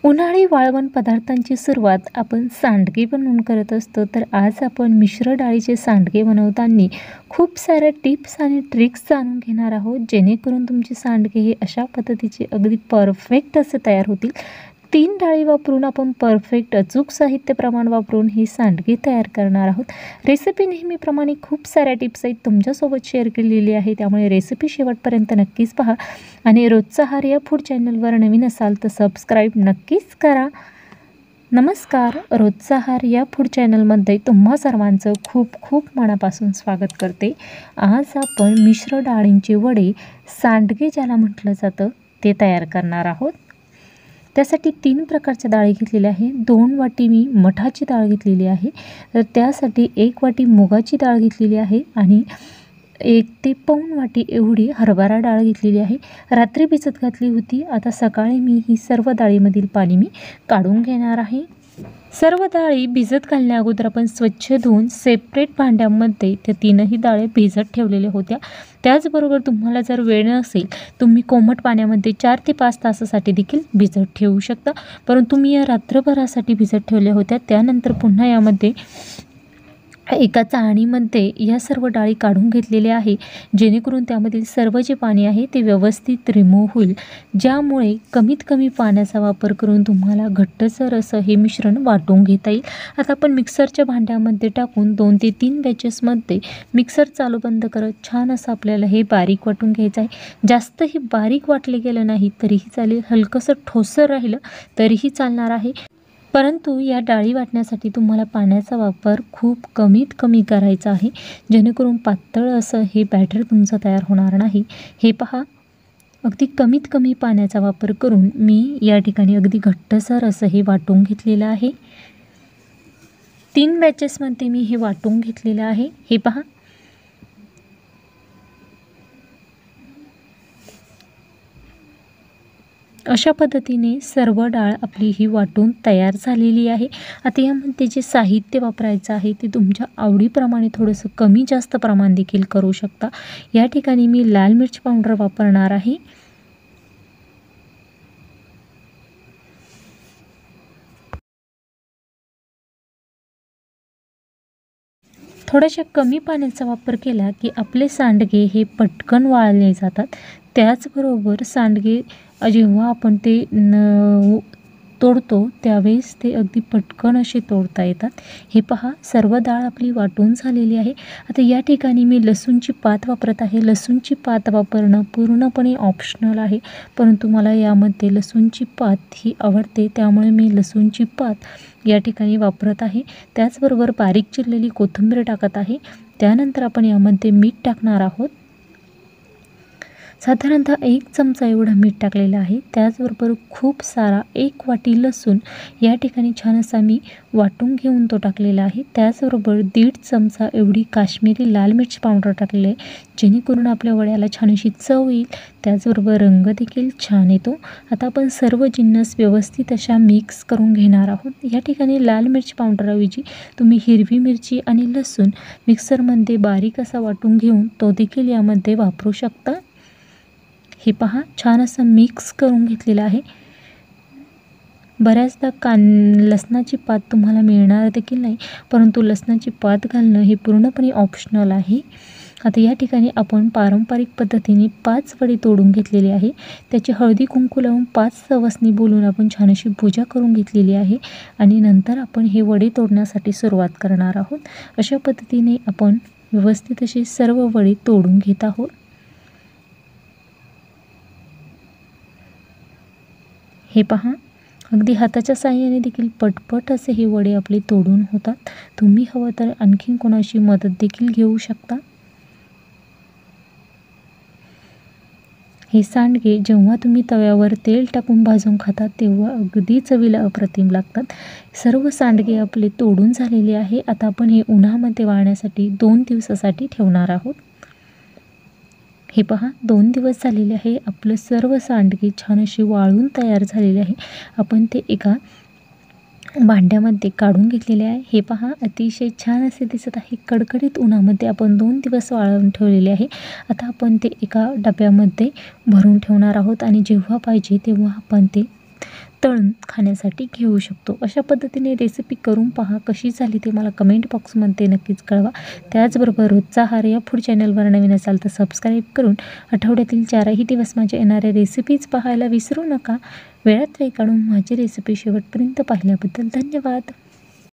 उन्हाळी वाळवण पदार्थांची सुरुवात आपण सांडगे बनवून करत असतो. तर आज आपण मिश्र डाळीचे सांडगे बनवताना खूप साऱ्या टिप्स आणि ट्रिक्स जाणून घेणार आहोत, जेणेकरून तुमचे सांडगे हे अशा पद्धतीचे अगदी परफेक्ट असे तयार होतील. 3 डाळी वापरून आपण परफेक्ट अचूक साहित्य प्रमाण वापरून ही सांडगे तयार करणार आहोत. रेसिपी नेहमीप्रमाणे खूप साऱ्या टिप्स आहेत तुमच्यासोबत शेअर केलेली आहे, त्यामुळे रेसिपी शेवटपर्यंत नक्कीच पहा. आणि रोजचा आहार या फूड चॅनलवर नवीन असाल तर सबस्क्राईब नक्कीच करा. नमस्कार, रोजचा आहार या फूड चॅनलमध्ये तुम्हा सर्वांचं खूप खूप मनापासून स्वागत करते. आज आपण मिश्र डाळींचे वडे, सांडगे ज्याला म्हटलं जातं, ते तयार करणार आहोत. त्यासाठी 3 प्रकारच्या डाळी घेतलेल्या आहे. 2 वाटी मी मठाची डाळ घेतलेली आहे. तर त्यासाठी 1 वाटी मुगाची डाळ घेतलेली आहे आणि 1 ते पाऊण वाटी एवढी हरभरा डाळ घेतलेली आहे. रात्री भिजत घातली होती. आता सकाळी मी ही सर्व डाळीमधील पाणी मी काढून घेणार आहे. सर्व डाळी भिजत घालण्या अगोदर आपण स्वच्छ धुवून सेपरेट भांड्यामध्ये त्या 3ही डाळी भिजत ठेवलेल्या होत्या. त्याचबरोबर तुम्हाला जर वेळ नसेल, तुम्ही कोमट पाण्यामध्ये 4 ते 5 तासासाठी देखील भिजत ठेवू शकता. परंतु मी या रात्रभरासाठी भिजत ठेवल्या होत्या. त्यानंतर पुन्हा यामध्ये एका चाळणीमध्ये या सर्व डाळी काढून घेतलेल्या आहे, जेणेकरून त्यामधील सर्व जे पाणी आहे ते व्यवस्थित रिमूव्ह होईल, ज्यामुळे कमीत कमी पाण्याचा वापर करून तुम्हाला घट्टसर असं हे मिश्रण वाटून घेता येईल. आता आपण मिक्सरच्या भांड्यामध्ये टाकून 2 ते 3 बॅचेसमध्ये मिक्सर चालू बंद करत छान असं आपल्याला हे बारीक वाटून घ्यायचं आहे. जास्तही बारीक वाटले गेलं नाही तरीही चालेल, हलकंसं ठोसर राहिलं तरीही चालणार आहे. परंतु या डाळी वाटण्यासाठी तुम्हाला पाण्याचा वापर खूप कमीत कमी करायचा आहे, जेणेकरून पातळ असं हे बॅटर तुमचं तयार होणार नाही. हे पहा, अगदी कमीत कमी पाण्याचा वापर करून मी या ठिकाणी अगदी घट्टसर असं हे वाटून घेतलेलं आहे. 3 बॅचेसमध्ये मी हे वाटून घेतलेलं आहे. हे पहा, अशा पद्धतीने सर्व डाळ आपली ही वाटून तयार झालेली आहे. आता यामध्ये जे साहित्य वापरायचं आहे ते तुमच्या आवडीप्रमाणे थोडंसं कमी जास्त प्रमाण देखील करू शकता. या ठिकाणी मी लाल मिर्च पावडर वापरणार आहे. थोड्याशा कमी पाण्याचा वापर केला की आपले सांडगे हे पटकन वाळले जातात. त्याचबरोबर सांडगे जेव्हा आपण ते तोडतो त्यावेळेस ते अगदी पटकन असे तोडता येतात. हे पहा, सर्व डाळ आपली वाटून झालेली आहे. आता या ठिकाणी मी लसूणची पात वापरत आहे. लसूणची पात वापरणं पूर्णपणे ऑप्शनल आहे, परंतु मला यामध्ये लसूणची पात ही आवडते, त्यामुळे मी लसूणची पात या ठिकाणी वापरत आहे. त्याचबरोबर बारीक चिरलेली कोथिंबीर टाकत आहे. त्यानंतर आपण यामध्ये मीठ टाकणार आहोत. साधारणतः 1 चमचा एवढं मीठ टाकलेलं आहे. त्याचबरोबर खूप सारा 1 वाटी लसूण या ठिकाणी छान असा मी वाटून घेऊन तो टाकलेला आहे. त्याचबरोबर 1.5 चमचा एवढी काश्मीरी लाल मिर्च पावडर टाकलेली आहे, जेणेकरून आपल्या वड्याला छान अशी चव येईल. त्याचबरोबर रंग देखील छान येतो. आता आपण सर्व जिन्नस व्यवस्थित अशा मिक्स करून घेणार आहोत. या ठिकाणी लाल मिर्च पावडरऐवजी तुम्ही हिरवी मिरची आणि लसूण मिक्सरमध्ये बारीक असा वाटून घेऊन तो देखील यामध्ये वापरू शकता. हे पहा, छान असं मिक्स करून घेतलेलं आहे. बऱ्याचदा लसणाची पात तुम्हाला मिळणार देखील नाही, परंतु लसणाची पात घालणं हे पूर्णपणे ऑप्शनल आहे. आता या ठिकाणी आपण पारंपरिक पद्धतीने 5 वडे तोडून घेतलेले आहे. त्याची हळदी कुंकू लावून 5 सवासनी बोलून आपण छान अशी पूजा करून घेतलेली आहे आणि नंतर आपण हे वडे तोडण्यासाठी सुरुवात करणार आहोत. अशा पद्धतीने आपण व्यवस्थित असे सर्व वडे तोडून घेत आहोत. हे पहा, अगदी हाताच्या साहाय्याने देखील पटपट असे हे वडे आपले तोडून होतात. तुम्ही हवं तर आणखीन कोणाची मदत देखील घेऊ शकता. हे सांडगे जेव्हा तुम्ही तव्यावर तेल टाकून भाजून खातात तेव्हा अगदी चवीला अप्रतिम लागतात. सर्व सांडगे आपले तोडून झालेले आहे. आता आपण हे उन्हामध्ये वाळण्यासाठी 2 दिवसासाठी ठेवणार आहोत. हे पहा, 2 दिवस झालेले आहे. आपलं सर्व सांडगे छान अशी वाळून तयार झालेले आहे. आपण ते एका भांड्यामध्ये काढून घेतलेले आहे. हे पहा, अतिशय छान असे दिसत आहे. कडकडीत उन्हामध्ये आपण 2 दिवस वाळवून ठेवलेले आहे. आता आपण ते एका डब्यामध्ये भरून ठेवणार आहोत आणि जेव्हा पाहिजे तेव्हा आपण ते तळून खाण्यासाठी घेऊ शकतो। अशा पद्धतीने रेसिपी करून पहा, कशी झाली ते मला कमेंट बॉक्समध्ये नक्कीच कळवा। त्याचबरोबर रोजचा आहार या फूड चॅनलवर नवीन असाल तर सबस्क्राईब करून आठवड्यातील 4ही दिवस माझ्या येणाऱ्या रेसिपीज पाहायला विसरू नका। वेळात वेळ काढून माझी रेसिपी शेवटपर्यंत पाहिल्याबद्दल धन्यवाद।